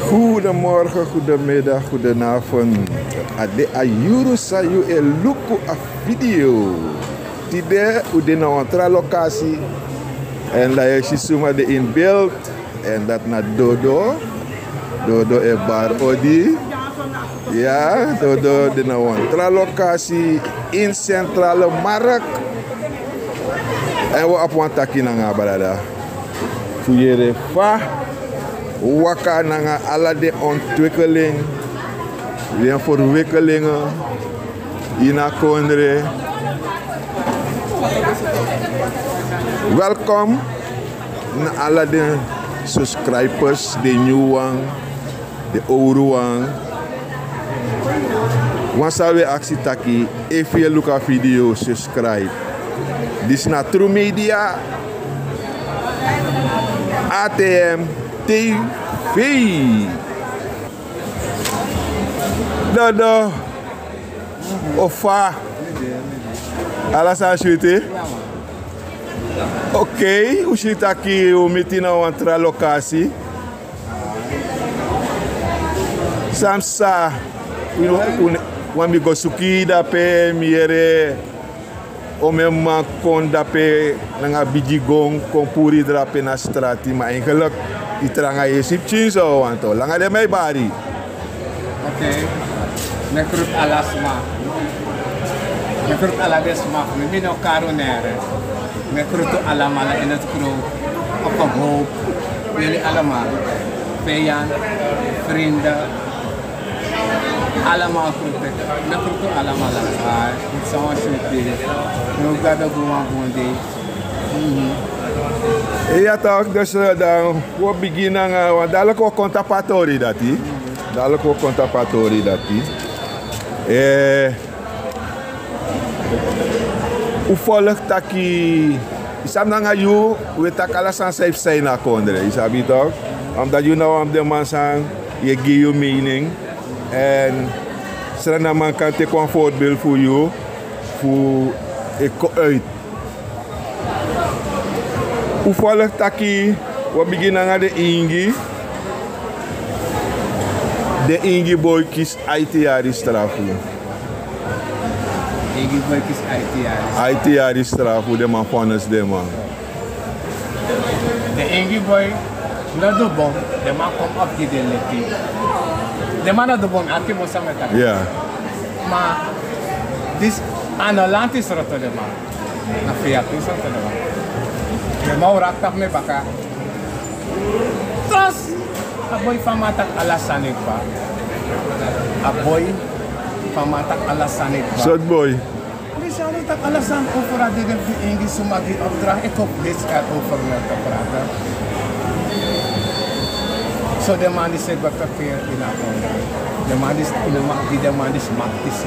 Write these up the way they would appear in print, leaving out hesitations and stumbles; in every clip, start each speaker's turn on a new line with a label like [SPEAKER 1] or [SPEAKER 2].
[SPEAKER 1] Goedemorgen, goedemiddag, goedenavond. Ade ayuru sayu eluku a video. Tide udina wantra locatie. En la je suma de in beeld. En dat na Dodo. Dodo e bar odi. Ja, Dodo de na wantra locatie in Centrale Markt. En we op wantaki nanga barada. Fuyere fa. Waka nanga alle de ontwikkeling, de verwikkelingen in Akondre. Welkom na alle de subscribers, de nieuwe, de oude. Wansa we actie taki, if je look at video, subscribe. This na True Media, ATM TV. Dodo. Ofa. Alasan chute. Oké, hoe zit aqui o metina outra locatie? Samsa. Wan mi go suki da pe miere o memma kon da pe nanga bijigong kon puri drape na strati, maar eigenlijk itranga yesip chinzo wanto langa de mai bari.
[SPEAKER 2] Oké. Nekrut alasma. Nekrut aladesma. We zijn ook caronere. Nekrut alamala in het kroop. Op een hoop. Jullie allemaal. Vijand, vrienden. Allemaal groeten. Nekrut alamala. Het zou een shoot. We gaan dat gewoon doen.
[SPEAKER 1] Ja toch, dus dan we beginnen, want dadelijk we contapatori dat die. Dadelijk we contapatori dat die. Hoe volgt dat die? Isam nanga you, we tak alasan safe zijn na kondre, isabi toch? Omdat you know de man sang, je geeft je mening en strana man kan take een voorbeeld voor jou, voor ik uit. Hoe volgt taki, we beginnen aan de Ingi. De Ingi boy kies ITR strafu.
[SPEAKER 2] Ingi boy kies ITR.
[SPEAKER 1] ITR strafu, de man vonnis de man.
[SPEAKER 2] De Ingi boy, not do bon, de man kom op die de leti. De man not do bon, ati mo samen tak.
[SPEAKER 1] Ja.
[SPEAKER 2] Maar, dis anolant is roto de man. Na fiat is roto de man. Je mau raktap me baka. Terus, aboy pamatak alasanik pa. Aboy pamatak alasanik pa.
[SPEAKER 1] Zot boy.
[SPEAKER 2] Bisa tak alasan over dat de Ingi sumagi opdracht. Ik hoop dit gaat over me te praten. So de man die zegt wat verkeerd in Akondre. De man is maktis.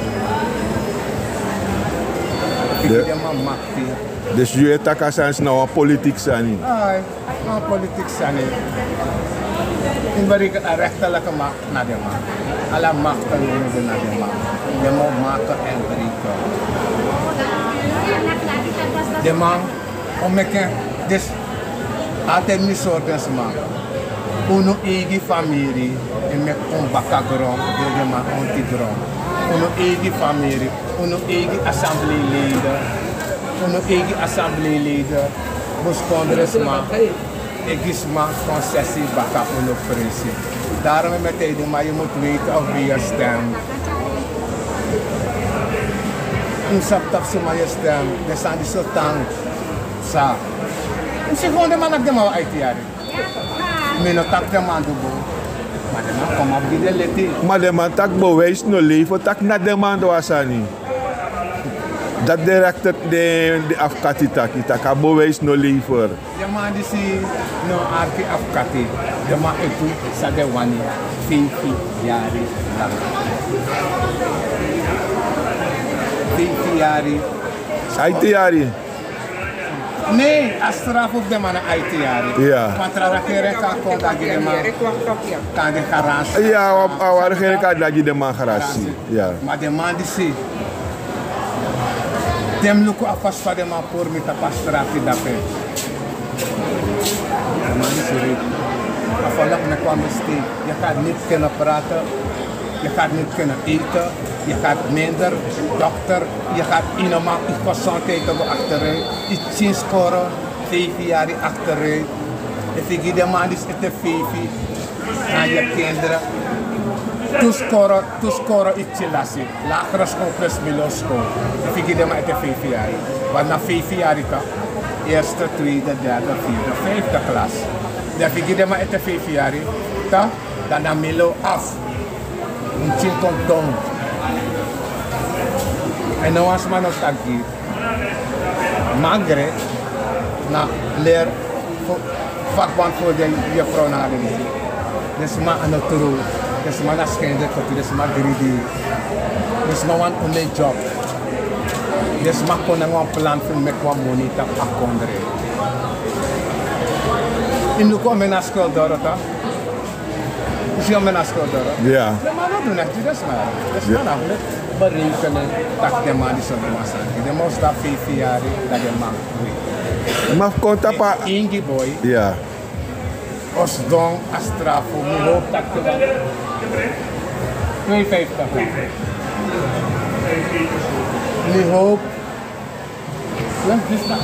[SPEAKER 2] De man maktis.
[SPEAKER 1] Dus je takasans nou een politiek zijn.
[SPEAKER 2] Ay, een politiek zijn. In barik rechterlijke macht naar de macht. Alle machten worden naar de macht. De man maken en breken. De man, om ik dus altijd niet soorten man. Uno eigen familie en met een bakagron, de man antigron. Uno eigen familie, uno eigen assembleeleden. Uno eigen assembleeleden, bos congresman, egisma concessie baka uno prinsie. Daarom met hij maar je moet weten of wie je stemt. Een saptap suma je stemt, dan staan die zo tang, sa. En ze gewoon de man op de man uit de jaren. Men tak de man dobo. Maar de man kom op die de leti.
[SPEAKER 1] Maar de man tak bewijs no leven, tak na de man do asani. Dat direct de afkati taki, taka bewijs no liever.
[SPEAKER 2] De man die zie no arki afkati. De man itu sa de wani 50 jari lang. 50 jari.
[SPEAKER 1] IT jari.
[SPEAKER 2] Nee, als straf op de man IT jari.
[SPEAKER 1] Ja.
[SPEAKER 2] Want trarakeren kan kon dat de man kan de garantie.
[SPEAKER 1] Ja, waar geen kan dat je de man garantie. Ja.
[SPEAKER 2] Maar de man die zie. Dem luku afas fa de man por mi tapas trafi dape. De man die zie. Afvallig met kwam mistake. Je gaat niet kunnen praten. Je gaat niet kunnen eten. Je gaat minder dokter. Je gaat iemand iets gezondheid op achteruit. Iets zien scoren. 5 jaar achteruit. En ik de man is het 5 aan je kinderen. Toescoren iets lastig. Lagere school plus middelbare school. En ik de man het 5 jaar. Want na 5 jaar eerste, tweede, derde, vierde, vijfde klas. Dan ik de man het 5 jaar. Dan naar Milo af. Een chin komt down. En nu was man nog hier. Magre, na leer vakband voor de juffrouw naar de muziek. Dus maar aan het terug. Dus maar naar schijnde tot dus maar greedy. Dus maar want om mijn job. Dus maar kon een plan voor me kwam money te akonderen. In de kom naar school dorota. Is je naar school dorota?
[SPEAKER 1] Ja.
[SPEAKER 2] Ja, maar dat doen echt. Dat is maar. Dat is maar eigenlijk berekenen dat de man is op de massa. De man staat 5 jaar dat de man.
[SPEAKER 1] Maar conta pa.
[SPEAKER 2] Ingi boy.
[SPEAKER 1] Ja.
[SPEAKER 2] Als don, als straf, mi hoop dat je dat. 52. Mi hoop.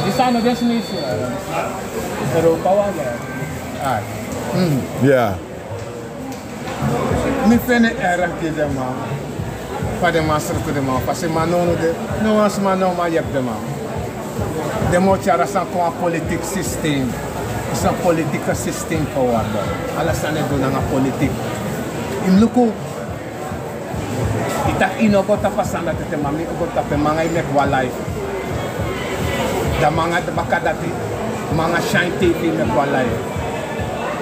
[SPEAKER 2] Die zijn nog best niet. Europa was er.
[SPEAKER 1] Ja.
[SPEAKER 2] Mi vind het erg die de man. Van de master tot de man. Parce que man no was man no maar je hebt de man. De moet je een politiek systeem. Het is een politieke systeem geworden. Alles aan het doen aan politiek. In Luko, ik dacht in ook dat pas aan dat het mami ook dat de manga in qua life. De manga de bakadati, manga shine TV in qua life.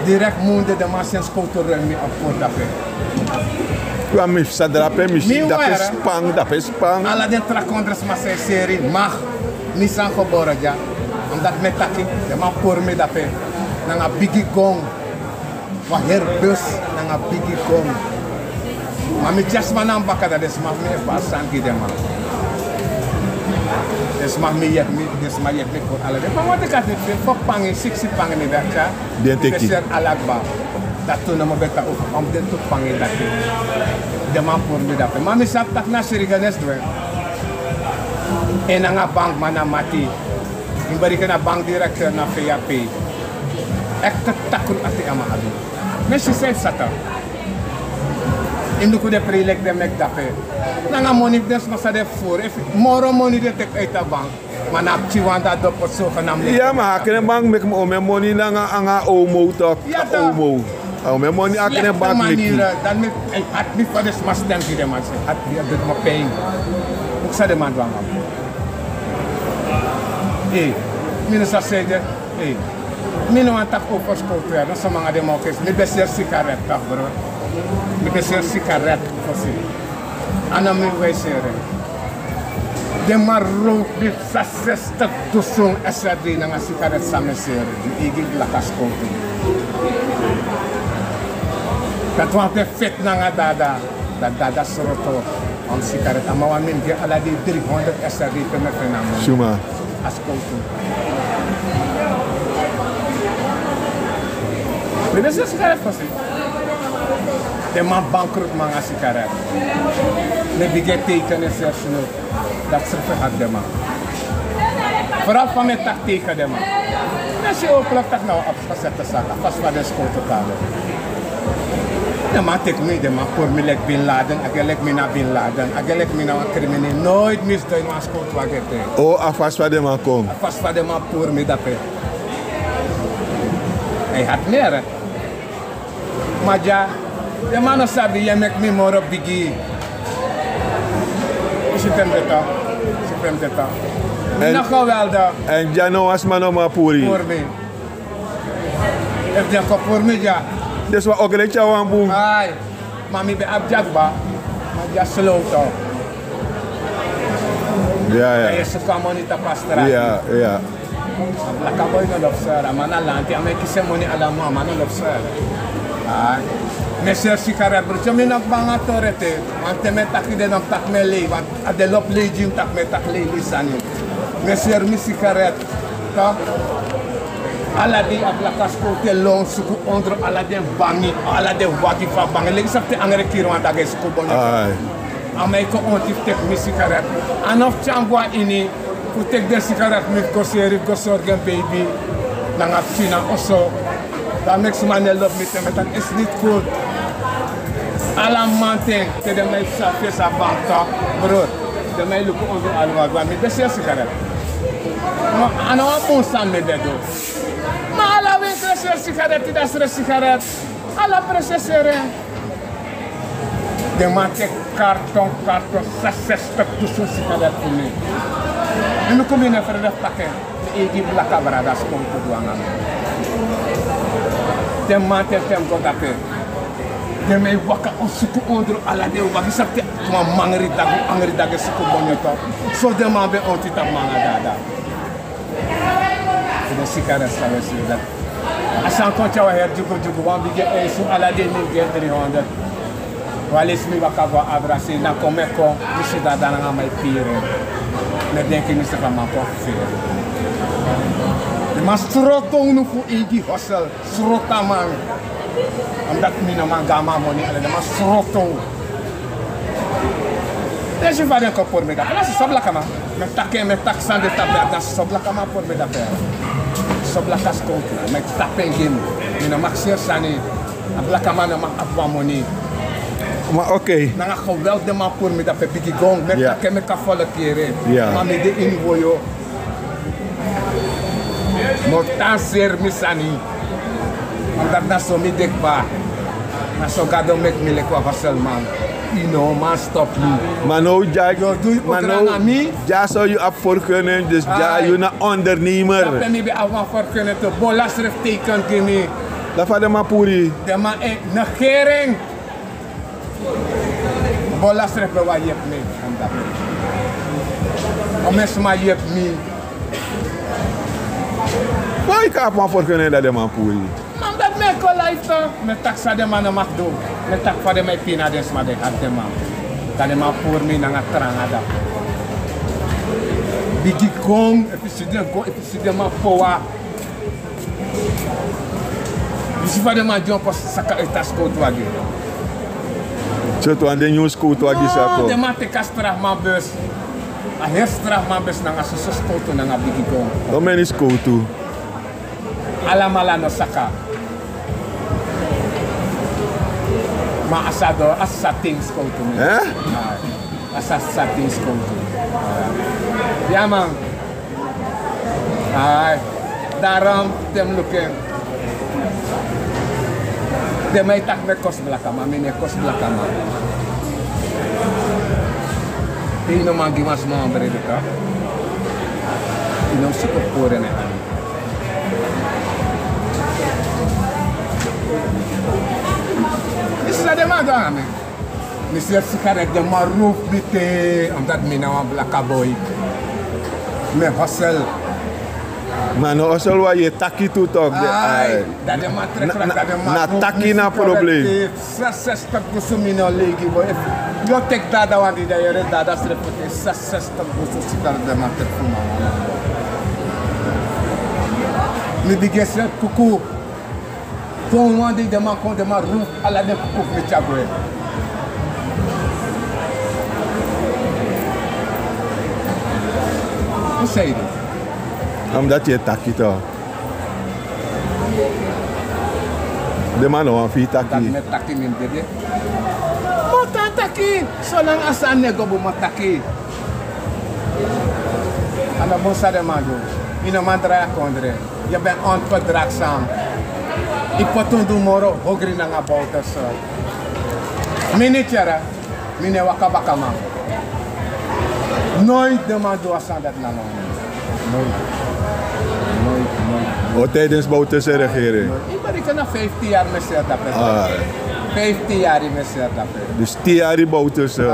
[SPEAKER 2] Direct monde de machines cultureel mee op voor dat.
[SPEAKER 1] Ja, mi sa drape mi dat is spang.
[SPEAKER 2] Alla den trakondres maar zijn serie mag niet zijn geboren ja. Omdat met taki, de man voor me dat pe. Nanga bigi gong. Wa herbus nanga bigi gong. Maar mi just man aan bakken dat is mag me pas sanki de man. Dus mag me jet me, dus mag jet me voor alle. Maar wat ik had niet veel, voor pangen, 60 pangen in dat ja.
[SPEAKER 1] Den teki.
[SPEAKER 2] Dus alakba. Dat toen nog beta om den te pangen dat. De man voor me dat. Maar mi sap tak na seriganes doen. En nanga bank mana mati. In barikan na bank director na VAP. Echt takun ati ama abi. Messi say sata. Indu ko de prelek de mek dape. Nanga money des masa de voor. If moro money de tek uit de bank. Mana chiwanda do pot so kanam le.
[SPEAKER 1] Ja, maar akene bank mek mo me money nanga anga omo tok. Omo. Oh, me money akene bank mek.
[SPEAKER 2] Dan met at mi for des mas dem ki de man. At de ma paying. Ook sa de man wang. Minister zei, ik wil tak over scooteren, dat zijn mga democraties. Ik ben zeer sigaret, toch bro. Ik ben zeer sigaret, voorzien. En dan moet wij zeggen, de maar rook die 60.000 SRD naar een sigaret samen zeggen, die ik laat scooteren. Dat was de vet naar dada, dat dada soroto, een sigaret. Maar we hebben alle die 300 SRD te met
[SPEAKER 1] Suma.
[SPEAKER 2] As culto. Mas esse sigaret assim. De man bankrupt man a sigaret. Ne biget teken is er snu. Dat ze verhad de man. Vooral van mijn tactieken de man. Als je ook dat nou afgezette zaken, vast wat de school te halen. De man tek me, de man voor me lek Bin Laden, agelek me na Bin Laden, agelek me na een crimineel, nooit misdoen maar school te wagete.
[SPEAKER 1] Oh, afas wat de man kom.
[SPEAKER 2] Vast wat de man voor me dat hij had meer. Maar ja, de man sabi, je maakt me more biggie. Is het hem dat? Is het hem dat? Nog geweldig.
[SPEAKER 1] En ja, nou was man maar puri.
[SPEAKER 2] Voor me. Heeft hij voor me, ja.
[SPEAKER 1] Dus wat ook een jou aan boem.
[SPEAKER 2] Ay, maar ik ben abjagba. Maar ja, slow toch.
[SPEAKER 1] Ja, ja.
[SPEAKER 2] Hij is een kamonita pastra.
[SPEAKER 1] Ja, ja.
[SPEAKER 2] La kaboy no lobsara, mana lanti, ame kise moni alamo, mana lobsara. Ay, meser sigaret bro, mi nak banga torete, want me taki de nak tak me le, want ade lop le jim tak me tak le lisani. Meser mi sigaret, tak. Ala di ablakas kote long suku ondro ala den bangi ala de waki fa bangi legi sapte angere kiro anda ge suku bonyo amay ko ontif tek mi sikaret anof changwa ini ku tek de sikaret mi ko seri ko sorgen baby nanga fina oso da next man love mi temetan is niet cool ala mante te de may sa fesa banka bro de may luko ondro alwa ba mi de sikaret no ano apon san me dedo ma alla vem crescer cigarette das cigarette alla processere de mate carton sasesta tu so cigarette pour me e no come ne frère paquet e di la cabra das com tudo anga de mate tem go dape de me waka o suku ondro alla de wa bisate ma mangri dagu suku bonyoto so de ma be on tita manga dada de cigarette sabe se da asan ko chawa her jugo wan bige e su ala de ni ge 300 walis mi bakava abrasi na come ko mi da dana mai pire ne denk ni se ma ko fere de mastroto unu fu igi hosel srota man omdat mi na mangama moni ala de mastroto deixa vai encore por me da place sobla kama me taxan de taper da sobla kama por me da per sobla cascontra me tapen game ina maxer sani abla kama na ma moni
[SPEAKER 1] maar oké
[SPEAKER 2] na geweld de ma por me da per bigi gong me taken me ka folle kere ma me de in voyo mo tanser mi sani omdat na so mi dekba na so gado mek mi le kwa vaselman. You know, man, stop me.
[SPEAKER 1] Maar nou, ja zou je af voor kunnen, dus ja, je een ondernemer.
[SPEAKER 2] Dat ben ik bij af voor kunnen, de bolas heeft tekent gini.
[SPEAKER 1] Dat van de Mapuri.
[SPEAKER 2] De man is negering. Bolas heeft wel wat je hebt mee. Om mensen maar je hebt mee.
[SPEAKER 1] Waar ik af voor kunnen dat de Mapuri?
[SPEAKER 2] Man, dat me ko life me taxa de man mag doen. Me tak fa de me pina des ma de hat de man. Dat de man voor me na trangada. Bigi gong, episode man poa. Bisi fa de man jump saka etas ko to agi.
[SPEAKER 1] Zo to ande news ko to agi sako.
[SPEAKER 2] De man te kastra man bus. A hestra man bus na so ko to na bigi gong.
[SPEAKER 1] Do men is ko to.
[SPEAKER 2] Alamala no saka. Ma asado, things go to me. Things go to me. Ja man. Daarom tem lukken. De mij tak me kos blakama, mine kos blakama. Ino man gimas mo ambre de ka. Ino siko pore ne ani. Is dat de man daar me? Monsieur Sikaret de Marouf bite, omdat me nou een black boy. Me hustle.
[SPEAKER 1] Maar nou hustle waar je taki toe toch?
[SPEAKER 2] Dat de man trek dat de man.
[SPEAKER 1] Na taki na probleem.
[SPEAKER 2] Sas tak kusumino legi boy. Yo tek dada wandi da yere dada strepote sas tak kususikar de man trek fuma. Me digese kuku. Ton wandi de man kon de Marouf ala de kuku me chagwe. Hoe zei je dit?
[SPEAKER 1] Omdat je taki toch. De man nou een taki.
[SPEAKER 2] Dat met taki min dede. Mota taki. Zolang asa nego bu mataki. Ana bosa de mando. Ina mandra kondre. Je bent onverdraagzaam. Ik potun du moro hogri na nga bouter so. Mine tjara. Mine wakabaka man. Nooit de man doet aan dat naam. Nooit.
[SPEAKER 1] O tijdens Bouterse regering?
[SPEAKER 2] Ik ben na 15 jaar met dat. 15 jaar met dat.
[SPEAKER 1] Dus 10 jaar die Bouterse?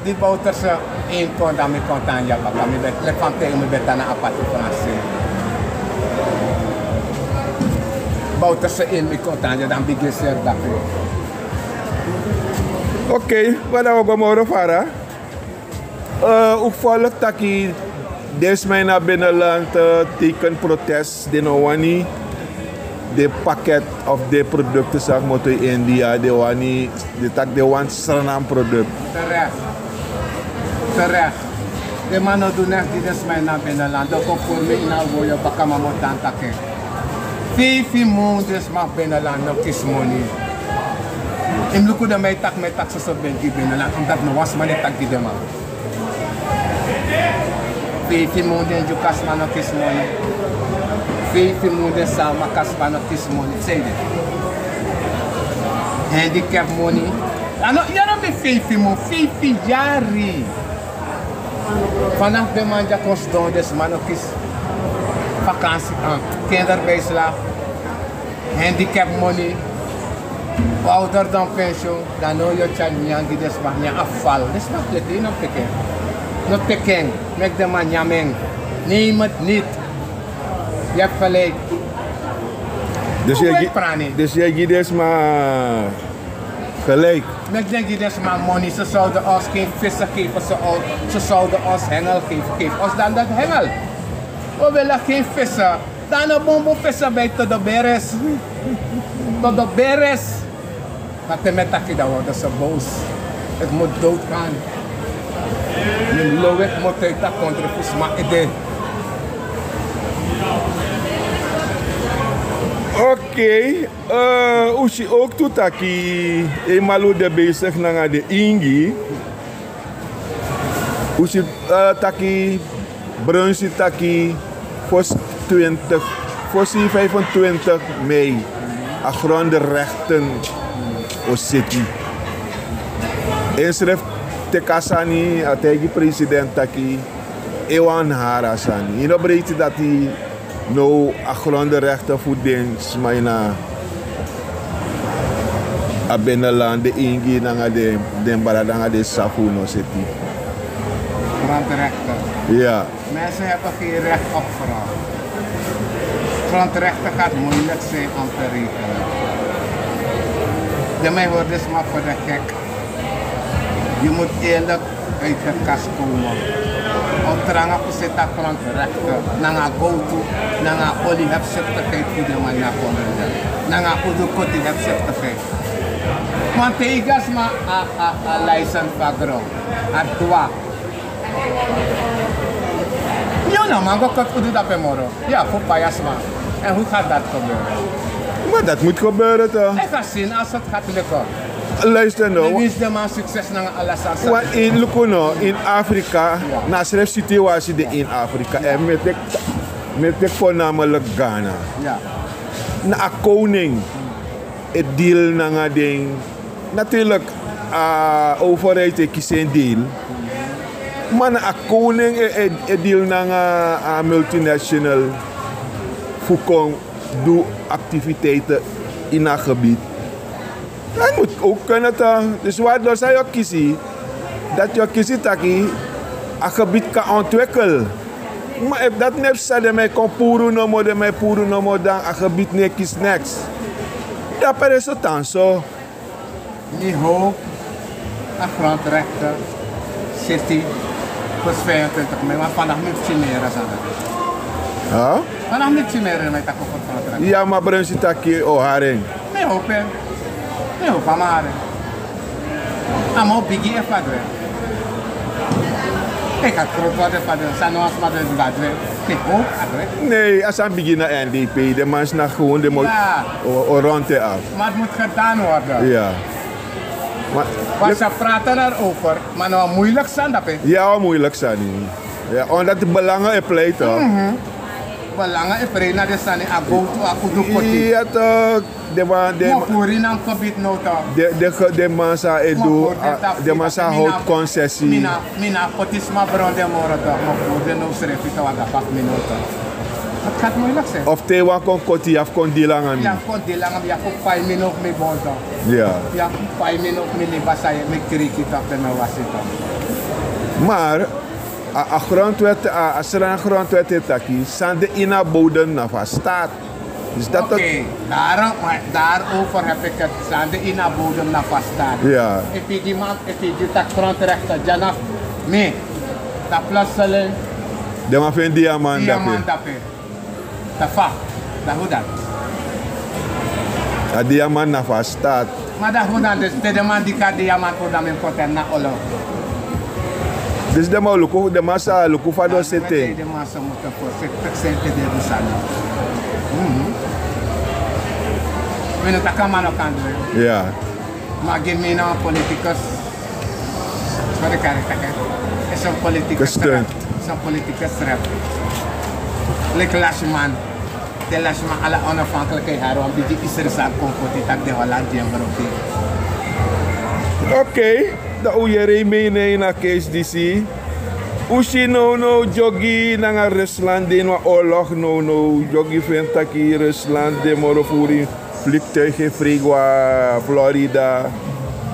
[SPEAKER 2] Die Bouterse één kon dan me contaan ja papa. Ik ben van tegen me beta na apart Franse. Bouterse één me contaan ja dan bigeser dat.
[SPEAKER 1] Oké, wat dan ook morgen vara? Ook volk taki Des mijn naar binnenland teken protest. De no wani de pakket of de producten zeg maar to India. De wani de tak de wan Suriname product.
[SPEAKER 2] Terecht. De mannen doen echt die des mij naar binnenland. Dat komt voor mij in al je bakken maar moet aan takken. 5 maanden mag binnenland nog kies money. Ik loop de mij tak met taxen zo binnenland. Omdat no was maar niet tak die de man. 5 maanden je kas maar nog kies money. 5 maanden samen kas maar nog kies money. Zeg je. Handicap money. Ja, dan ben 5 maanden. 5 jaar. Vanaf de man dat kost doen, dus man ook is vakantie aan, kinderbijslag, handicap money, ouder dan pensioen, dan nou je tjanjangi, dus mag je afval. Dus mag je het niet oppikken. Not pikken, met de man jameng. Neem het niet. Je hebt gelijk.
[SPEAKER 1] Dus je giet dus maar gelijk.
[SPEAKER 2] Ik denk dat maar money, ze zouden ons geen vissen geven, ze zouden ons hengel geven. Geef ons dan dat hengel. We willen geen vissen. Dan een bombo vissen bij tot de beres. Tot de beres. Maar te met dat dan worden ze boos. Het moet doodgaan. Je loop moet uit dat contributie, maar het
[SPEAKER 1] Oké, usi ook tutaki emalu de bezig naar de Ingi. Usi taki brunsi taki voor 25 mei a grondrechten o city. Inschrift te kasani ategi president taki Ewan Harasani. Je breekt dat hij no a grondrechten voor dinsmijna a binnenland de Ingi nanga de baradanga de Safuno City.
[SPEAKER 2] Grondrechten.
[SPEAKER 1] Ja.
[SPEAKER 2] Mensen hebben geen recht op vrouw. Grondrechten gaat moeilijk zijn om te regelen. De mij wordt dus maar voor de gek. Je moet eerlijk uit de kast komen. Om te rangen voor zit dat grondrechten. Nanga go-to, nanga olie heb certificate voor de man naar konden. Nanga odo koti heb certificate. Want tegas maar a license van grond. A dwa. Ja, nou man, wat doe dat bij morgen? Ja, voor pajas man. En hoe gaat dat gebeuren?
[SPEAKER 1] Maar dat moet gebeuren toch?
[SPEAKER 2] Ik ga zien als het gaat lukken.
[SPEAKER 1] Luister nou.
[SPEAKER 2] Wie is de man succes naar alles aan?
[SPEAKER 1] Want in Afrika, na schrijf situatie in Afrika en met ik voornamelijk Ghana.
[SPEAKER 2] Ja.
[SPEAKER 1] Na een koning, het deal naar ding. Natuurlijk, overheid heeft zijn deal. Maar na een koning, het deal naar een multinational. Voor doe activiteiten in een gebied. Dat moet ook kunnen toch. Dus waardoor zou je kiezen dat je kiest dat je een gebied kan ontwikkelen. Maar dat net zei mij kon puru no mo de mij puru no mo dan een gebied ne kies niks. Dat is het dan zo.
[SPEAKER 2] Niet hoog, een grondrechten, city, plus 25 mei, maar vandaag niet chimeren zijn het.
[SPEAKER 1] Ja?
[SPEAKER 2] Vandaag niet chimeren met dat grondrechten.
[SPEAKER 1] Ja, maar breng je dat hier oh haring.
[SPEAKER 2] Nee hoop hè. Nee hoop aan maar. Amo bigi e padre. Ik had groot worden van de Sanoas maar de padre. Nee hoop padre.
[SPEAKER 1] Nee, als aan beginnen NDP, de mensen naar gewoon de rond af.
[SPEAKER 2] Maar het moet gedaan worden.
[SPEAKER 1] Ja.
[SPEAKER 2] Maar ze praten erover, maar nou moeilijk zijn dat hè?
[SPEAKER 1] Ja, moeilijk zijn niet. Ja, omdat de belangen in pleit toch?
[SPEAKER 2] Belangen in pleit, dat is dan een go-to, een kudu koti.
[SPEAKER 1] Ja toch, de massa edu, de massa houdt concessie.
[SPEAKER 2] Mina potisma bronde moro toch, maar voor de no serefita wat dat 8 minuten. Het gaat moeilijk zijn.
[SPEAKER 1] Of te wat kon koti of kon dilangan.
[SPEAKER 2] Ja, kon dilangan, ja kon 5 minuten mee bondo.
[SPEAKER 1] Ja.
[SPEAKER 2] Ja, 5 minuten mee libasa je met krikita op de wasita.
[SPEAKER 1] Maar a grondwet, als er een grondwet is, zijn de inabodem naar van staat. Dus dat
[SPEAKER 2] Oké, daarover heb ik het. Zijn de inabodem naar van staat.
[SPEAKER 1] Ja.
[SPEAKER 2] If je dat grondrechten, janaf, mee, dat plotseling,
[SPEAKER 1] De man vindt diamant
[SPEAKER 2] Diamant
[SPEAKER 1] dape.
[SPEAKER 2] dape. Dat va. Dat hoe dat.
[SPEAKER 1] A diamant na fa staat.
[SPEAKER 2] Maar dat hoe dat. Dus de man die kan diamant voor dat men poten na olo.
[SPEAKER 1] Dus de man luku, de man sa luku fa do sete.
[SPEAKER 2] De man sa moeten voor sete de rusala. We niet kan man ook aan doen.
[SPEAKER 1] Ja.
[SPEAKER 2] Maar geen meer nou politicus. Wat ik kan zeggen. Is een politicus.
[SPEAKER 1] Gesteund.
[SPEAKER 2] Is een politicus rap. Like Lashman. De Lashman alle onafhankelijkheid haar. Want die is er zaak komt die tak de Holland die hebben ook.
[SPEAKER 1] Oké. Dat hoe je remene na KSDC. Ushi no jogi na Rusland in wa oorlog no jogi vindt dat hier Rusland de morofuri vliegtuigen vliegen Florida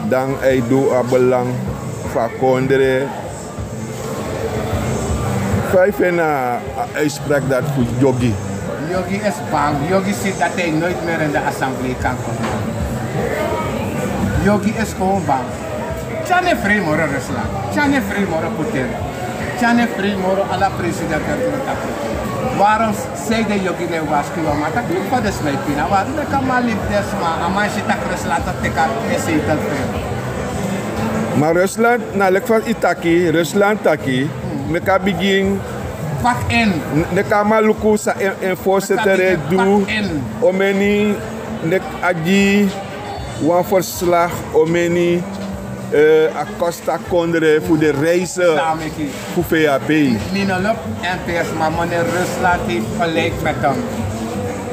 [SPEAKER 1] dan hij doet a belang van kondre. Vijf en uitspraak dat voor jogi.
[SPEAKER 2] Yogi is bang. Yogi ziet dat hij nooit meer in de assemblee kan komen. Yogi is gewoon bang. Tjane vrij moro Rusland. Tjane vrij moro Putin. Tjane vrij moro alla president erdoor. Waarom zei de Yogi ne waarschuwen? Maar dat klinkt voor de slijpina. Waarom de kan maar lief desma. Aman zit dat Rusland op de kaart en zetel vrij.
[SPEAKER 1] Maar Rusland, na lek van Itaki, Rusland taki, me kan begin.
[SPEAKER 2] Pak in.
[SPEAKER 1] Ne kan maar luku sa en voorzitter doe. Omeni ne agi wan verslag omeni Acosta Condre voor de reizen voor VAP.
[SPEAKER 2] Nino Lop en PS, maar meneer Rusland heeft gelijk met hem.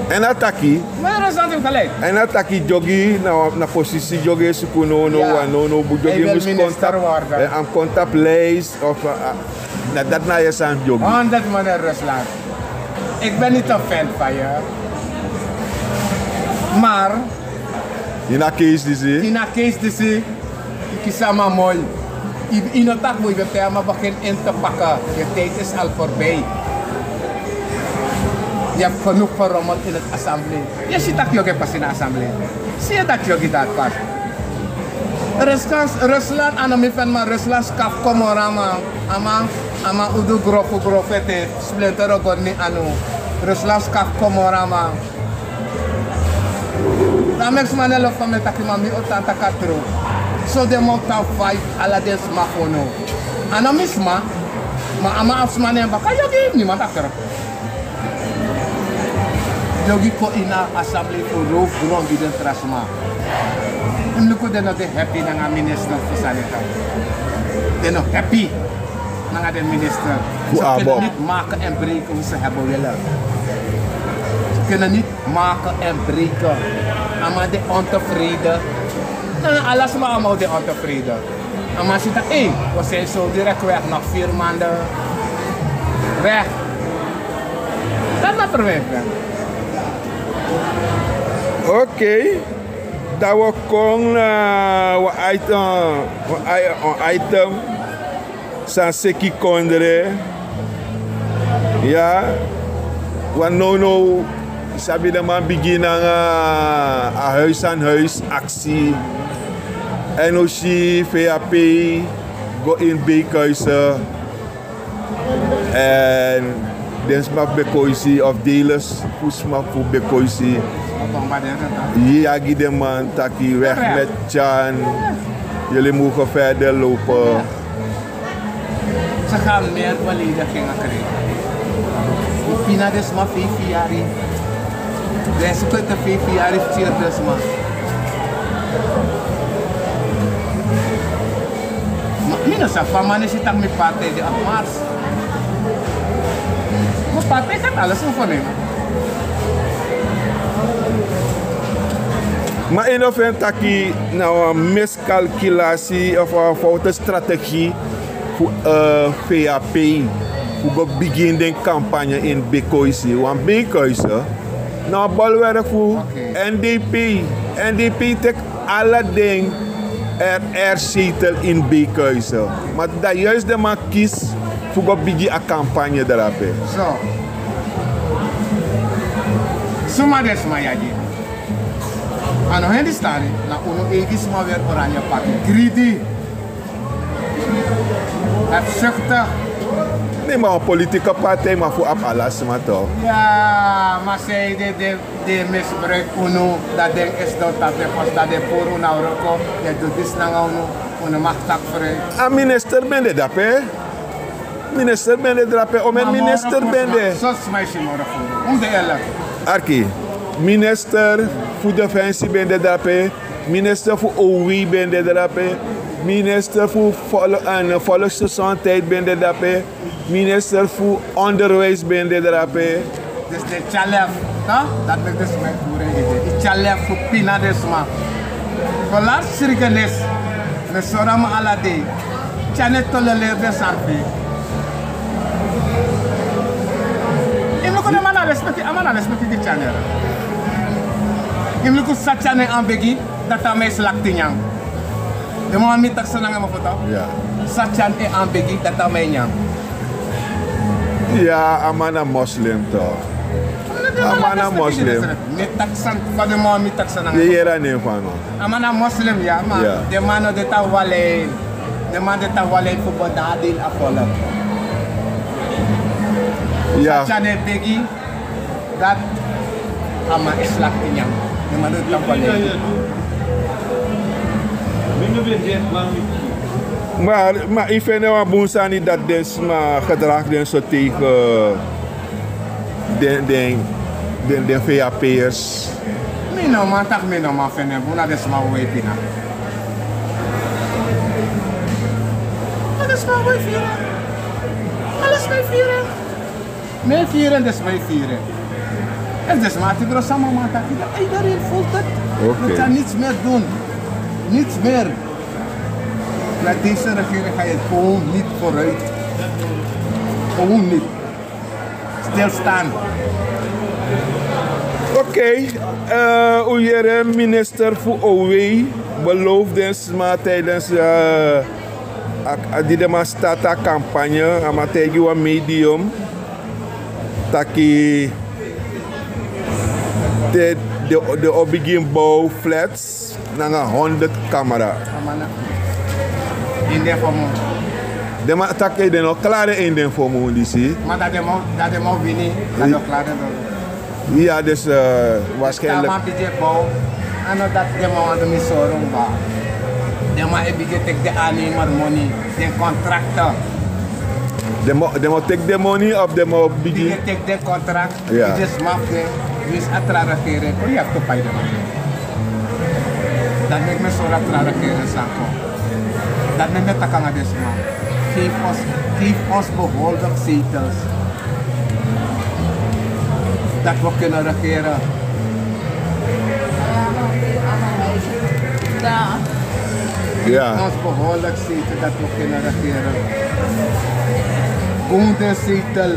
[SPEAKER 1] En ataki.
[SPEAKER 2] Maar Rusland heeft gelijk.
[SPEAKER 1] En ataki jogi na positie jogi sukuno no jogi mus
[SPEAKER 2] minister worden.
[SPEAKER 1] Am contact lijst of dat na je san jogi.
[SPEAKER 2] 100 meneer Rusland. Ik ben niet een fan van je. Maar
[SPEAKER 1] In a case this
[SPEAKER 2] in een case dus ik is allemaal mooi. In het tak moet je het maar begin in te pakken. Je tijd is al voorbij. Je hebt genoeg verrommeld in het assemblee. Je ziet dat je pas in de assemblee. Zie je dat je dat pas? Rusland, aan de van maar Rusland skaf komorama. Ama udu grofete splinter ook niet anu. Rusland skaf komorama. Dan maak je maar een van met takimami otanta katro. So de monta fight ala des mafono. Ana misma, ma ama afsmane baka yogi ni matakar. Yogi ko ina assembly for roof grond di den trasma. Luko de no de happy na minister for sanita. De no happy na de minister. Ze kunnen niet maken en breken hoe ze hebben willen. Ze kunnen niet maken en breken. Ama de ontevreden. Alles maar allemaal de ontevreden. En maar zit er één, we zijn zo direct weg, nog 4 maanden weg. Dat maar verwijten.
[SPEAKER 1] Oké, dat we kon item san seki kondre. Ja, we no sabi de man begin aan huis aan huis actie. En aussi VAP go in Beekhuizen en dan smaak Bekoisi of dealers hoe smaak voor Bekoisi. Ja, give de man taki weg met Jan. Jullie mogen verder lopen.
[SPEAKER 2] Ze gaan meer beledigingen krijgen. Pina des ma 5 jaar. Deze kunt 5 jaar heeft hier dus maar. Minus apa mana sih tak mi partai di Mars. Mo partai kan alles van hem.
[SPEAKER 1] Maar in of een taki nou een miscalculatie of een foute strategie voor VAP voor begin de campagne in Bekoisi. Want Bekoisi nou balwerk voor NDP. NDP tek alle dingen zetel in Beekhuizen. Maar dat juist de man kies voor begin een campagne daarbij.
[SPEAKER 2] Zo. Suma des mayaji. Ano hindi stani na uno egis ma weer oranje pakken. Greedy. Hebzuchtig.
[SPEAKER 1] Nee, maar een politieke partij, maar voor alles, maar toch.
[SPEAKER 2] Ja, maar zij de misbruik uno, dat ding is dat de kost dat de voor uno roko, je doet dit lang uno mag tak vrij.
[SPEAKER 1] Ah, minister ben je dat, hè? Minister ben je dat, hè? Om een minister ben je.
[SPEAKER 2] Zoals mij zien morgen voor. Om de eerlijk.
[SPEAKER 1] Arki, minister voor Defensie ben je dat, hè? Minister voor OWI ben je dat, hè? Minister voor Volksgezondheid ben je dat, hè? Minister voor Onderwijs ben je dat, hè?
[SPEAKER 2] Dus de chalef, dat is dus mijn boeren. De chalef voor Pina desma. Voor laatst cirkeles, we zorgen alle day. Chanet tolele de sarfi. Ik moet de mannen respecteren die channel. Ik moet sa channel aanbegi dat aan mij slachting. De man met taxen aan mijn foto.
[SPEAKER 1] Ja.
[SPEAKER 2] Sa channel aanbegi dat aan mij nyang.
[SPEAKER 1] Ja, amana moslim toch. Amana moslim.
[SPEAKER 2] Met taxen van de man met taxen aan.
[SPEAKER 1] Je hier aan een van ons.
[SPEAKER 2] Amana moslim ja, maar
[SPEAKER 1] Ja.
[SPEAKER 2] de man de tawale. De man de tawale voor badadil afvallen.
[SPEAKER 1] Ja.
[SPEAKER 2] Sa channel begi dat ama slachting. De man de tawale.
[SPEAKER 1] Maar ik vind het wel niet dat dit gedrag zo tegen de VAP'ers.
[SPEAKER 2] Mino man tak mino man fene buna des ma we pina. Alles ma we vieren. Alles wij vieren. Mij vieren des wij vieren. En des ma tigro sama man tak. Iedereen voelt het.
[SPEAKER 1] Oké.
[SPEAKER 2] We gaan niets meer doen. Niets meer. Met deze regering ga je gewoon niet vooruit. Gewoon niet. Stilstaan.
[SPEAKER 1] Oké, uw minister voor OW beloofde maar tijdens die stata campagne aan tegen een medium dat de opbeginbouw flats naar 100 camera.
[SPEAKER 2] In de form.
[SPEAKER 1] De ma takke de no klare in den voor me die.
[SPEAKER 2] Maar dat de mo vini, dat is klaar.
[SPEAKER 1] Ja, dus waarschijnlijk.
[SPEAKER 2] Maar beetje bouw, en dat de mo aan de misorum ba. De ma e beetje tek de animer money, de contractor.
[SPEAKER 1] De mo take the money of de mo
[SPEAKER 2] Die
[SPEAKER 1] begin.
[SPEAKER 2] tek de contract,
[SPEAKER 1] Ja.
[SPEAKER 2] die is maf de, die is attrarageren. Oh, je hebt to pay de money. Dat maakt me zo attrarageren sako. Dat maakt me takanga des man. Geef ons behoorlijk zetels. Dat we kunnen regeren.
[SPEAKER 1] Ja.
[SPEAKER 2] Ons behoorlijk zetel dat we kunnen regeren. Goede zetel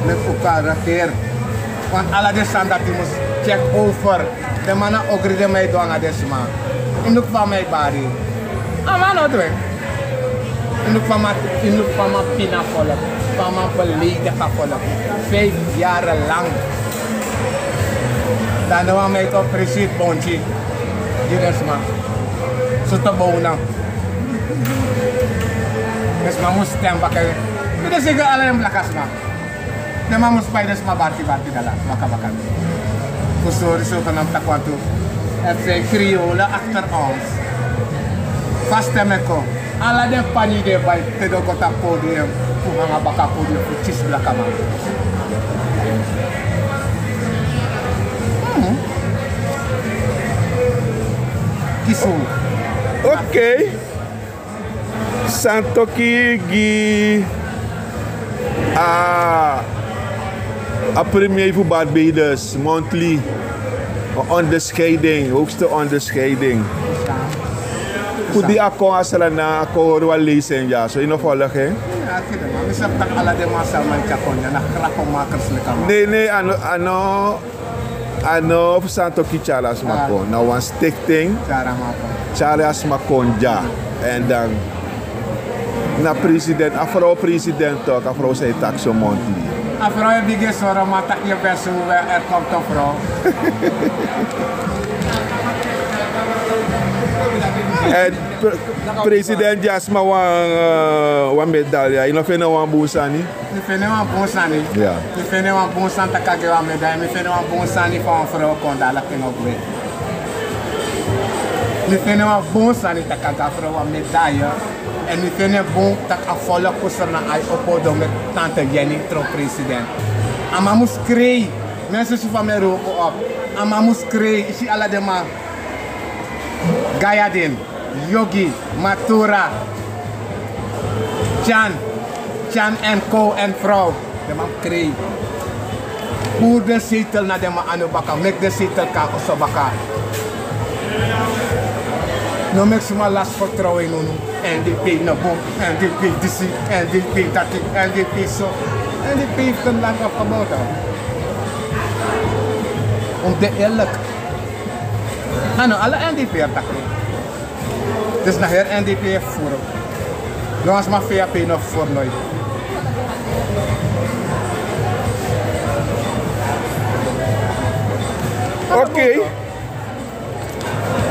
[SPEAKER 2] met elkaar regeren. Want alle desan dat je moet check over. De mannen ook de mij doen aan deze man. In de van mij bari. Ah man, wat doen? In de van mijn pina volk. Van mijn verleden volk. 5 jaar lang. Dan doen we toch precies boontje. Dit is man. Zo te bouwen. Dus man moet stemmen. Dit is zeker alleen blakas man. De man moet spijden maar barki dala. Waka. Kusuri zo kan hem takwanto. Het zijn Creolen achter ons. Vastemeko. Alla den pani de bij pedokota podium. Voor een baka podium voor chis blakama. Kisu.
[SPEAKER 1] Oké. Santoki gi a premier voor Barbados monthly onderscheiding, hoogste onderscheiding. Hoe die akko asala na akko wel lezen ja, zo in of volg hè?
[SPEAKER 2] Ja, kijk maar. Misap tak alla de masa man chakonya na krakomakers lekama.
[SPEAKER 1] Nee, ano Santoki Charles Mako. Nou een stichting
[SPEAKER 2] Cara mapa.
[SPEAKER 1] Charles Makonja en dan na president, afro-president toch, afro zei taxo monthly.
[SPEAKER 2] Afro je bigge sora mata je besu er komt afro.
[SPEAKER 1] En president Jasma wan medalha. E não fez não uma bolsa ni?
[SPEAKER 2] Mi fene wan bon sani.
[SPEAKER 1] Ja.
[SPEAKER 2] Mi fene wan bon san takage wan medaille. Mi fene wan bon sani fa wan vrouw konda la king of way. Mi fene wan bon sani takage vrouw wan medaille. En mi fene bon tak afvallen kusser na ai opodo met tante Jenny trouw president. Ama moest kree. Mensen zo van mij roken op. Ama moest kree. Ik zie alle de man. Gayadin, Yogi, Matura, Chan en Co en vrouw. De man kree. Boer de zetel naar de man aan de bakken. Mek de zetel ka osso bakken. No mek suma last vertrouwen in ons. NDP na bom, NDP DC, NDP dat, NDP zo. NDP heeft een land opgebouwd. Om de eerlijk. Ano, alle NDP attacken. Dus naar her NDP heeft voeren. Jongens, maar VAP nog voor nooit.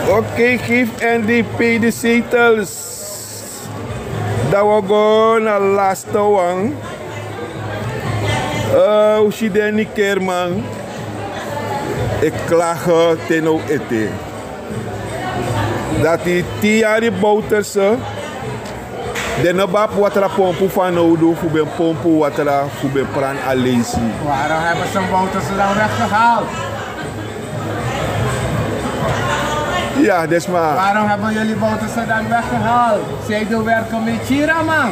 [SPEAKER 1] Oké, geef NDP de zetels. Dat we gaan naar de laatste one. Hoe zie je niet keer man? Ik klaag ten ete. Dat die 10 jaar bouterse. De nabap wat er pompen van nodig voor ben pompen wat er voor ben pran alesi.
[SPEAKER 2] Waarom hebben ze een bouterse dan weggehaald?
[SPEAKER 1] Ja, dat is maar.
[SPEAKER 2] Waarom hebben jullie bouterse dan weggehaald? Zij doen werken met Chira man.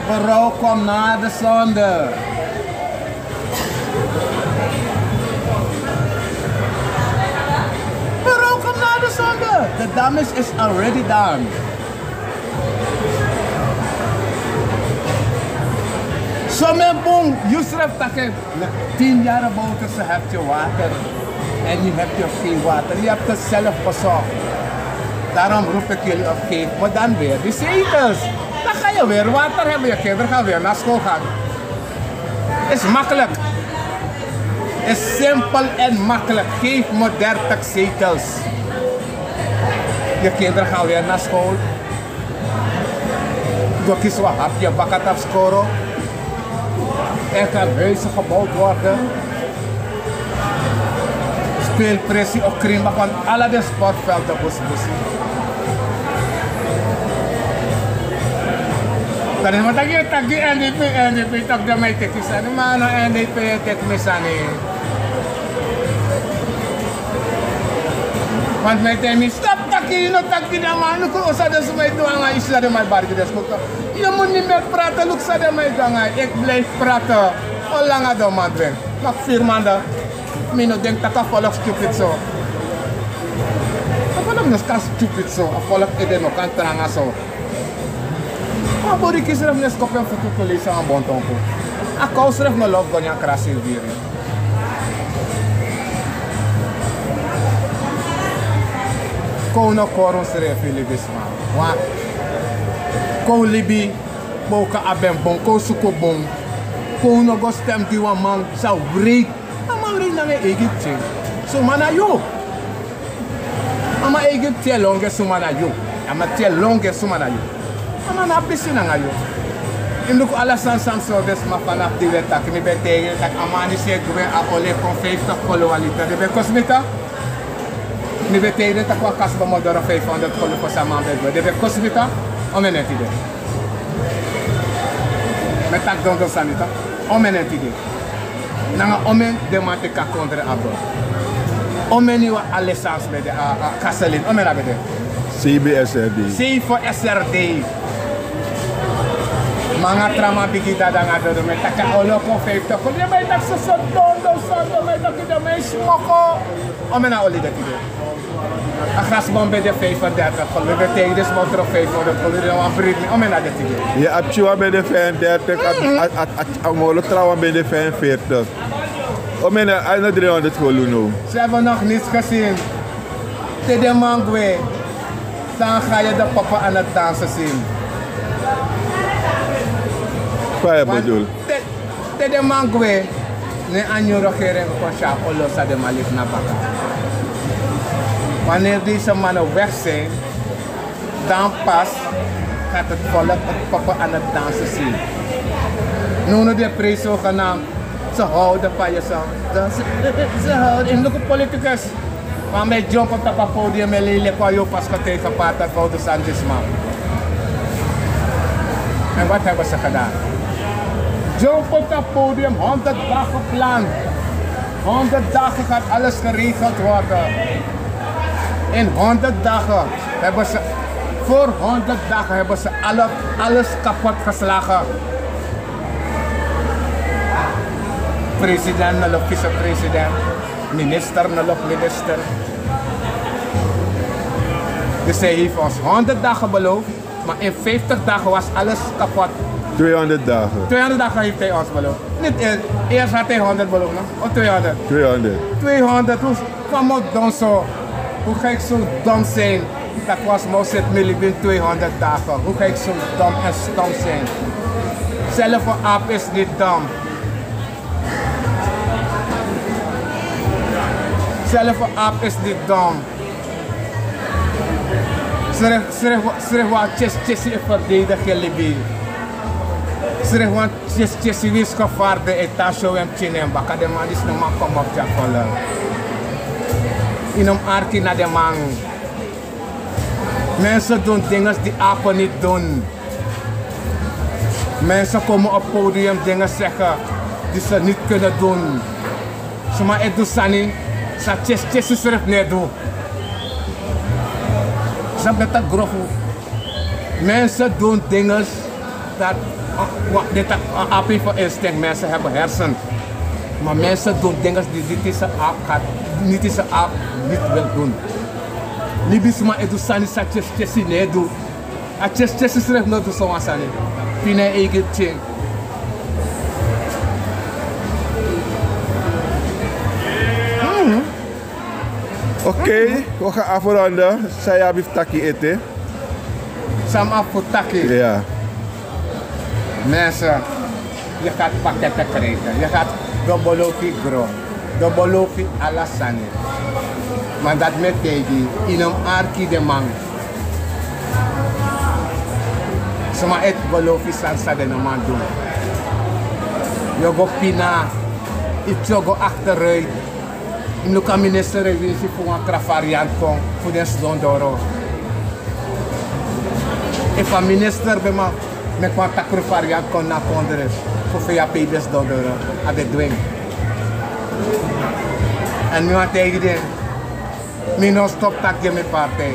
[SPEAKER 2] Berouw komt na de zonde. The damage is already done. Zo men boom, Yusref takke 10 jaar boven ze hebt je water en je hebt je geen water. Je hebt het zelf bezorgd. Daarom roep ik jullie op geef, maar dan weer die zetels. Dan ga je weer water hebben, je kinderen gaan weer naar school gaan. Is makkelijk. Is simpel en makkelijk. Geef me 30 zetels. Je kinderen gaan weer naar school. Door kies wat hap je bakat afscoren. Er kan huizen gebouwd worden. Speelpressie op Krimba van alle de sportvelden bos. Dan is het dat je NDP toch de mij tekenen. Maar nou NDP tekenen. Want mijn tijd stop taki, no taki na man, no ko sa dus mij doen aan is dat mijn barke des komt. Je moet niet meer praten, look sa de mij doen. Ik blijf praten. Hoe lang dat man ben? Nog 4 maanden. Mino denk dat ik volop stupid zo. Ik volop nog stupid zo. Ik volop eden nog kan tranga zo. Maar body kies er net kopen voor te lezen aan bontonko. Ik kous er nog love gonya krasil weer. Kono koron sere filibisma. Wa ko libi boka abem bon ko suko bon. Kono go stem di wan man sa break. Ama break na me Egypte. So mana yo. Ama Egypte longe so mana yo. Ama te longe so mana yo. Ama na pisina nga yo. Induk ala san so des ma vanaf die wetak mi betege tak amani se gwe a ole kon 50 koloalita de be kosmita. Mi betege tak wa kasba modora 500 kolo ko sa man de be kosmita o menetide. Metak don sanita o menetide. Nanga omen de mate ka contre abo. Omeni wa alessans be de a kaselin o mena be de.
[SPEAKER 1] CBSRD.
[SPEAKER 2] C for SRD. Mga trama bigida da nga do me taka olo ko 50 ko dia may tak sa dondo may tak dia may smoko o mena oli da kide akras bombe de 35 ko le tegen des motor 500 ko le wa brid o mena da kide
[SPEAKER 1] Je aptio be de 35 at amolo trawa be de 45 o mena ana 300 ko luno.
[SPEAKER 2] Ze hebben nog niets gezien. Te de mangwe dan ga je de papa aan het dansen zien.
[SPEAKER 1] Wat bedoel?
[SPEAKER 2] Te de mangwe ne anyo rokere ko sha olo sa de malif na baka. Wanneer deze mannen weg zijn, dan pas gaat het volk het poppen aan het dansen zien. Noemen de prijs zogenaamd, ze houden van jezelf. Ze houden, in de politicus. Maar met jump op het podium en lelijk waar je pas tegen paard voor de Sanjisman. En wat hebben ze gedaan? Jump op het podium, 100 dagen plan. 100 dagen gaat alles geregeld worden. In 100 dagen hebben ze, voor 100 dagen hebben ze alles kapot geslagen. President of vice-president, minister of minister. Dus hij heeft ons 100 dagen beloofd, maar in 50 dagen was alles kapot.
[SPEAKER 1] 200 dagen.
[SPEAKER 2] 200 dagen heeft hij ons beloofd. Niet eerst had hij 100 beloofd, of 200?
[SPEAKER 1] 200.
[SPEAKER 2] 200, hoe kwam het dan zo? Hoe ga ik zo dom zijn? Dat was Mozet Milibin 200 dagen. Hoe ga ik zo dom en stom zijn? Zelf een aap is niet dom. Zelf een aap is niet dom. Schrijf wat Chessie is verdedigd in Libië. Schrijf wat Chessie is gevaarde etage en chinem. Baka de man is nog maar kom op Jacola. In een arki naar de man. Mensen doen dingen die apen niet doen. Mensen komen op het podium dingen zeggen die ze niet kunnen doen. Zomaar het doet sani. Sa Chessie schrijf niet doen. Mensen doen dingen dat dit apen voor instinct. Mensen hebben hersen. Maar mensen doen dingen die deze aap niet wil doen. Libis maar het doet sani sa Chessie niet doen. A Chessie schrijf niet doen zomaar sani. Pine eigen ching.
[SPEAKER 1] Oké, we gaan afronden. Zij hebben taki eten.
[SPEAKER 2] Sam afotaki.
[SPEAKER 1] Ja.
[SPEAKER 2] Mensen, je gaat pakketten krijgen. Je gaat dobolofi gro. Dobolofi alasane. Maar dat met tegen in een arki de man. Zomaar het bolofi sansa de man doen. Je go pina. Je go achteruit. Nu kan minister revisie voor een krafariant komen voor de Dondoro. If een minister bij me met een krafariant komt naar Congress voor via PBS Dondoro, heb ik dwing. En nu aan tegen de, ik non stop tak je mijn partij.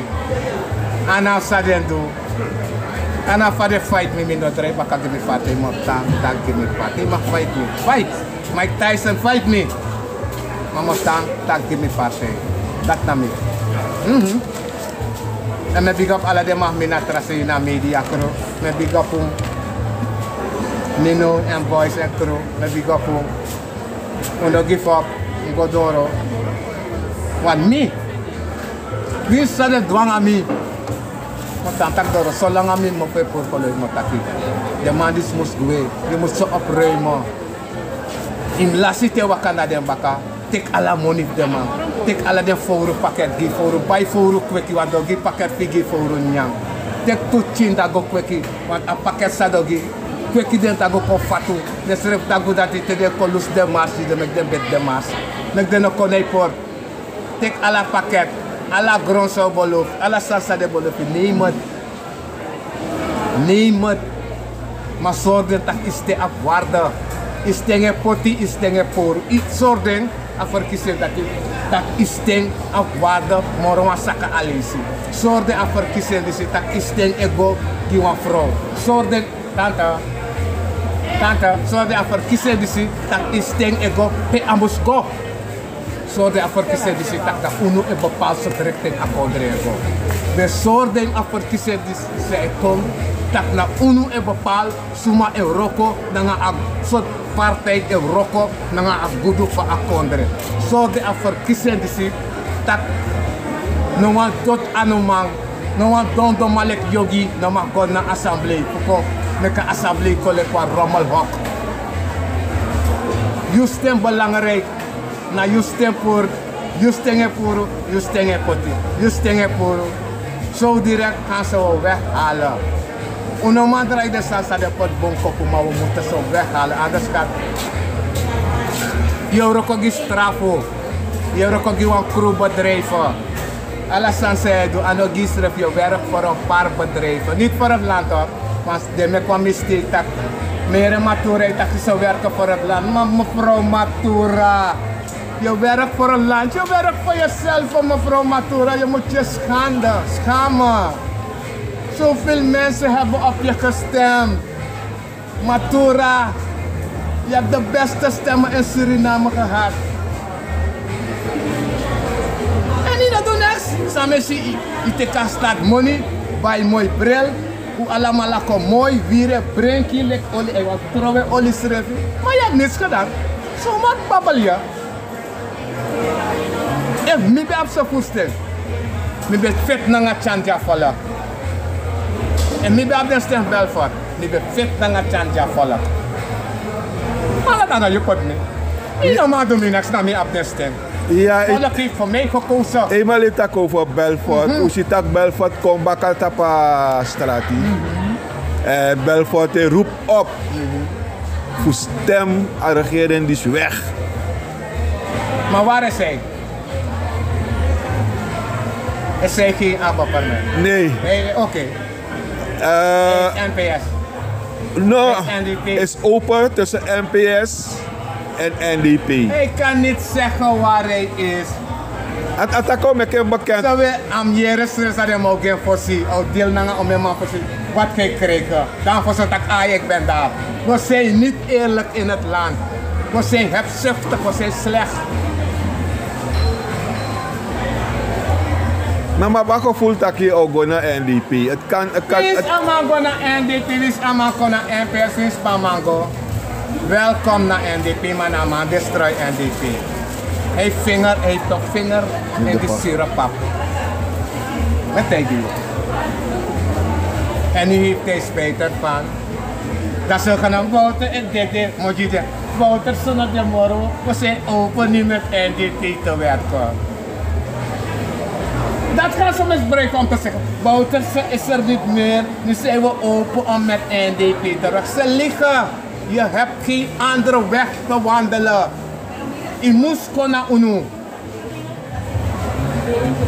[SPEAKER 2] En als ze dat doen, en als ze fight me, ik non drijf ik je mijn partij, maar tak je mijn partij, maar fight me, fight. Mike Tyson fight me. Mama staan, tak die mijn partij. Dat na mij. En met big up alle de mag me naar trassen in de media crew. Met big up Nino en boys en crew. Met big up don't give up. Ik go door. Want me, wie zal het dwang aan me? Want dan tak door. Zolang aan me moet ik voor koloi moet taki. De man die moest gaan. Die moest zo opruimen. In lasite wakanda den baka. Take alla money de man. Take alla den fouru pakket gi fouru buy fouru kweki want dogi pakket figi fouru nyang. Take to chin da go kweki want a pakket sa dogi kweki den ta go ko fatu. De seref da go dat te de kolus de marsi de mek de bet de mars. Mek de no konei por. Take alla pakket, alla gronso bolof, alla salsa de bolof neem het. Maar zorgen dat is te afwaarde. Is tegen poti, is tegen por. Iets zorgen. Averkiezen dat is ten afwaarde moroma saka alisi. Zorgen averkiezen dat is ten ego die een vrouw. Zorgen tante, zorgen averkiezen dat is ten ego pe ambusco. Zorgen averkiezen dat uno een bepaalde richting akkoorderen. De zorgen averkiezen dat na uno een bepaald suma Euroko dan een soort partij Euroko dan een goede voor akkoorderen. Zo de verkiezen die dat no one tot anoman, no one don do malek yogi no ma go na assemblee, porque met een assemblee collect qua rommelhok. Je stem belangrijk, na je stem voor je stenge puro, je stenge poti, je stenge puro. Zo direct gaan ze wel weghalen. Unoman draait de salsa de pot bonkopu, maar we moeten ze weghalen. Anders gaat je rokogi strafo, je rokogi een crewbedrijven. Alles aan zij doen, en ook gisref je werk voor een paar bedrijven. Niet voor het land hoor, want de me kwam mistake dat meer Matura dat ze werken voor het land. Maar mevrouw Matura, je werkt voor een land, je werkt voor jezelf mevrouw Matura. Je moet je schamen. Zoveel mensen hebben op je gestemd. Matura, je hebt de beste stemmen in Suriname gehad. En niet dat doen niks. Samen zie je kan staat money, bij mooi bril. Hoe allemaal kom mooi, wieren, brenkie, lek olie, en wat trouwen, olie schrijven. Maar je hebt niets gedaan. Zomaar babbel je. En ik ben op zijn voetstel. Ik ben vet naar het chantja vallen. En ik ben op de stem Belfort. Ik ben vet naar het chantja vallen. Maar dat dan je pot me. Ik nog maar doen niks naar mij op de stem.
[SPEAKER 1] Ja,
[SPEAKER 2] Volk heeft voor mij gekozen.
[SPEAKER 1] eenmaal het ook over Belfort. Hoe je tak Belfort komt bakal tapa strati. En Belfort roept op. Voor stem aan de regering die is weg.
[SPEAKER 2] Maar waar is hij? Is hij geen abonnement?
[SPEAKER 1] Nee.
[SPEAKER 2] Nee, oké. NPS.
[SPEAKER 1] No,
[SPEAKER 2] NDP.
[SPEAKER 1] is open tussen NPS en NDP.
[SPEAKER 2] Ik kan niet zeggen waar hij is.
[SPEAKER 1] Het komt met een bekend.
[SPEAKER 2] Zo we am jere stress dat hem ook geen voorzien. Ook deel naar om hem voorzien. Wat ga ik krijgen? Dan voor zo'n tak, ik ben daar. We zijn niet eerlijk in het land. We zijn hebzuchtig, we zijn slecht.
[SPEAKER 1] Maar wat gevoel dat je ook gewoon naar NDP? Het kan.
[SPEAKER 2] Is allemaal naar NDP, is allemaal naar NPS, is Pamango. Welkom naar NDP, maar naar man, destroy NDP. Hij heeft toch vinger in die sirupap. Wat denk je? En nu heeft hij spijt ervan. Dat ze gaan Wouter en dit, moet je zeggen. Wouter, zondag de morgen, we zijn open nu met NDP te werken. Dat gaan ze misbruiken om te zeggen, Wouter is er niet meer, nu zijn we open om met NDP te werken. Ze liegen, je hebt geen andere weg te wandelen. Je moest kunnen unu.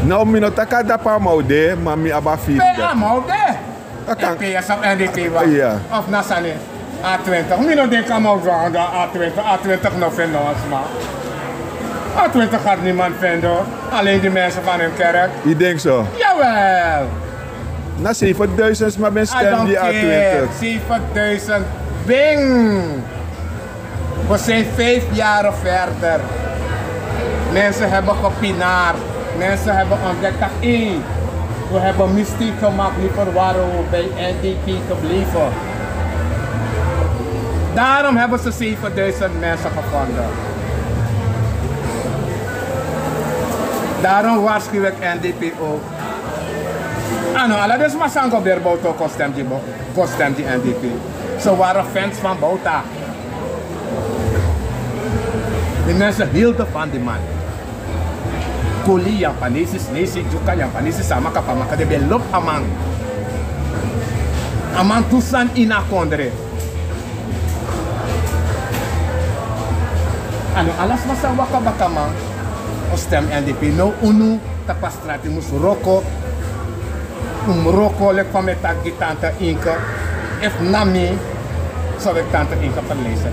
[SPEAKER 1] Nou, ik heb dat pas moude, maar ik heb een
[SPEAKER 2] Ben je moude?
[SPEAKER 1] Dat kan.
[SPEAKER 2] NPS of NDP was.
[SPEAKER 1] Ja.
[SPEAKER 2] Of Nassani. A20. Ik denk aan moude aan de A20 nog vinden ons maar. A20 gaat niemand vinden. Alleen die mensen van hun kerk.
[SPEAKER 1] Je denkt zo?
[SPEAKER 2] Jawel.
[SPEAKER 1] Na 7000 maar ben
[SPEAKER 2] I
[SPEAKER 1] stem
[SPEAKER 2] don't
[SPEAKER 1] die
[SPEAKER 2] care.
[SPEAKER 1] A20.
[SPEAKER 2] 7000. Bing! We zijn 5 jaar verder. Mensen hebben gepinaard. Mensen hebben ontdekt dat we hebben mystiek gemaakt, liever waren we bij NDP gebleven. Daarom hebben ze 7000 mensen gevonden. Daarom waarschuw ik NDP ook. Ano, alla dus maar sango weer Bouta kostem die NDP. Ze waren fans van Bouta. Die mensen hielden van die man. Koli, Japanese, Nesi, Juka, Japanese, Samaka, Pamaka, de belop amang. Amang tusan ina kondre. Ano, alas masa waka baka man. O stem NDP, no unu, tapastrati mus roko. Roko, lek van met tak die tante Inke. If nami, zou ik tante Inke verlezen.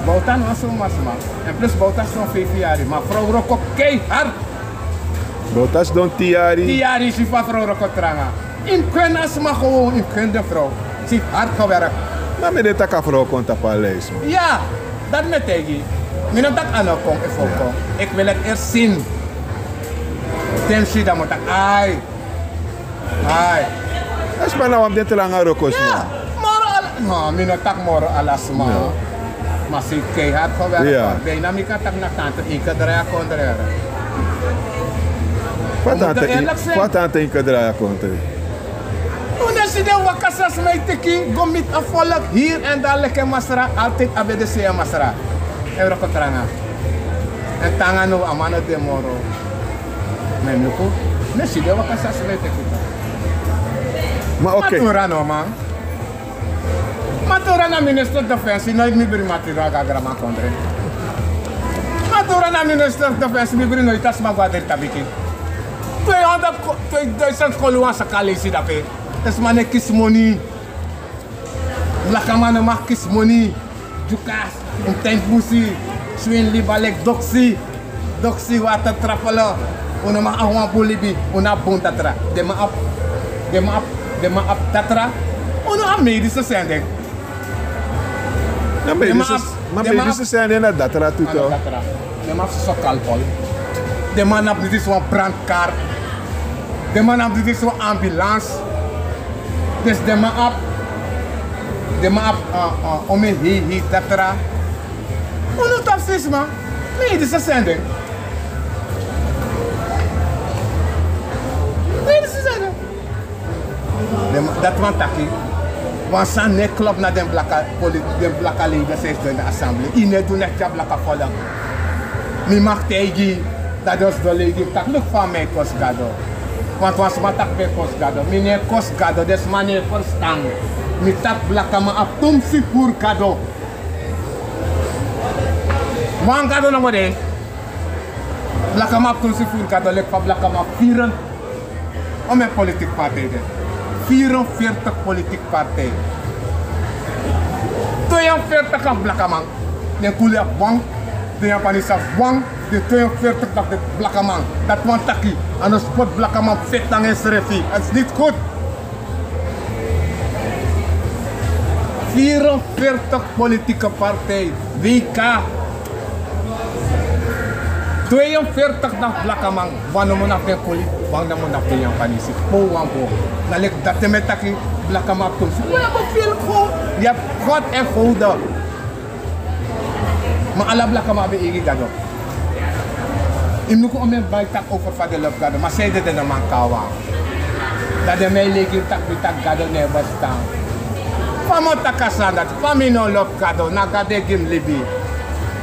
[SPEAKER 2] Bouta was zo'n man. En plus Bouta is zo'n 5 jaar. Maar vrouw Roko keihard.
[SPEAKER 1] Bouta is dan 10 jaar.
[SPEAKER 2] 10 jaar is hij van vrouw Roko tranga. In kun als maar gewoon in kun de vrouw. Ze heeft hard gewerkt.
[SPEAKER 1] Maar met dit tak vrouw komt op een lijst.
[SPEAKER 2] Ja, dat met tegen. Mijn dat aan kom ik wil het eerst zien. Tensie dan moet ik. Ai.
[SPEAKER 1] Is maar nou om dit te lang aan Rokos.
[SPEAKER 2] Ja. Maar mijn tak moro alas maar. Maar ze heeft keihard gewerkt.
[SPEAKER 1] Ja.
[SPEAKER 2] Bijna mijn kan tak naar tante Inke draaien kontreren.
[SPEAKER 1] Wat tante Inke draaien kontreren?
[SPEAKER 2] Toen is de wakasas mee teki, go met een volk hier en daar lekker masra, altijd abede masra. En we tranga. En tanga no amana de moro. Men nuko. Nesi de waka saslete kita.
[SPEAKER 1] Maar oké.
[SPEAKER 2] Matura no man. Matura na minister of defense nooit mi bring matura gagrama kondre. Matura na minister of defense mi bring nooit as magwader tabiki. 200 koluan sa kalisi dape. Es mane kismoni. Blakamane mak kismoni. Jukas, tent busi, swin libalek doksi. Doksi water trapalo. Una ma ahwa bulibi, una bunta tra. De ma up tatra. Una medische sending.
[SPEAKER 1] Ja, medische zijn dat datra tuto.
[SPEAKER 2] De ma so kalpol. De man op dit is een brandkar. De man op dit is een ambulance. Dus de man op ome hi tatra. Uno top sis man. Medische sending. Dat want taki. Want san ne klop na den blaka leiders is in de assembly. Ine doen echt ja blaka volgen. Mi mag tegen dat is de lege tak look van mij kostgado. Want was ma tak be kostgado. Mi ne kostgado des mane verstaan. Mi tak blaka ma ap tumsi pour kado. Wan kado no mode. Blaka ma ap tumsi pour kado lek pa blaka ma vieren. Om een politiek partij de. 44 politiek partij. 42 af blakaman. De koele af wang. De Japanese af wang. De 42 af de blakaman. Dat want taki. En een spot blakaman vet lang is refi. Het is niet goed. 44 politieke partij. WK. 42 dag blakaman. Wanneer we naar de koele. Wanneer we naar de Japanese. Po wampo. Dan lijkt dat de met taki blakaman op toms. We hebben veel goed. Je hebt God en goede. Maar alle blakaman hebben eigen gado. Ik moet ook mijn bijtak over van de loop gado. Maar zij deden de man kawa. Dat de mij leek in tak bitak gado nee bestaan. Van mijn takasan dat. Van mijn no loop gado. Na gade gim libi.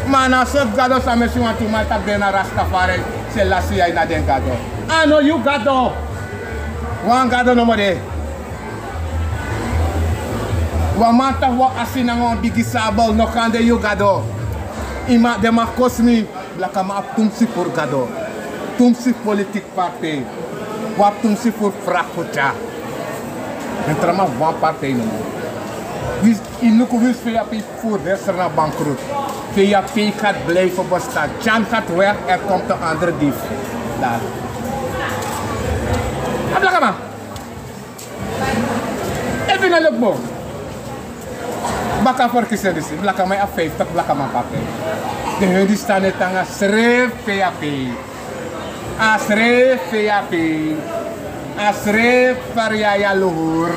[SPEAKER 2] Maar na soort gado sa mensen want u maar tak de na Rastafari. Se lasi jij na den gado. I know you gado. Wan gado no more. Wan mata wa asina ngon bigi sabel no kande you gado. Ima de ma kosmi blaka ma tumsi pour gado. Tumsi politique party. Wa tumsi pour frakuta. Entra ma wan party no. Wis inuko wis via pi voor na bankroet. Via pi gaat blijven bestaan. Jan gaat weg, er komt een andere dief. Daar. Ablakama. Even naar Lukbo. Baka voor kiezen dus. Blakama a 50 blakama pakken. De hundi staan het aan schreef PAP. A schreef PAP. A schreef variaya luhur.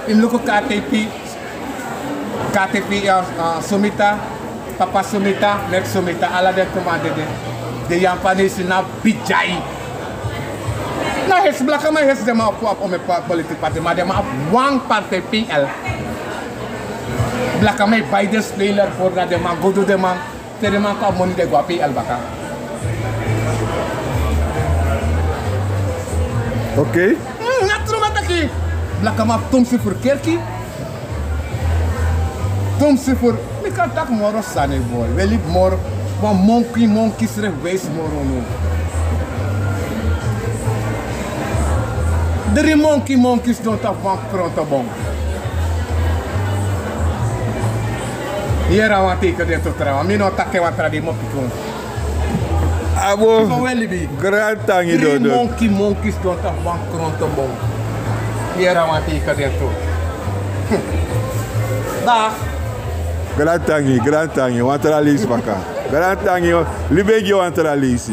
[SPEAKER 2] In luko KTP Sumita. Papa Sumita, nek Sumita. Ala de commande de Japanese na bijai. Nou, het blakama heeft de maar op een politieke partij, maar de maar op one partij PL. Blakama beide speler voor dat de man goed de man, de man kan money de gua PL baka.
[SPEAKER 1] Oké.
[SPEAKER 2] Natuurlijk taki. Blakama tumsi voor kerkie. Tumsi voor. Ik kan tak moro sane boy. Wel ik moro, want monkey sre wees moro no. Drie monkeys don't have one pronto bom. Hier aan wat ik dit te trouwen. Mino takke wat tradi mopikon.
[SPEAKER 1] Abo.
[SPEAKER 2] Zo wel libi.
[SPEAKER 1] Grand tangi
[SPEAKER 2] Drie
[SPEAKER 1] dodo.
[SPEAKER 2] monkeys don't have one pronto bom. Hier aan wat ik dit toe. Dag.
[SPEAKER 1] Grand tangi, want er al is baka. Grand tangi, libegi want er al is.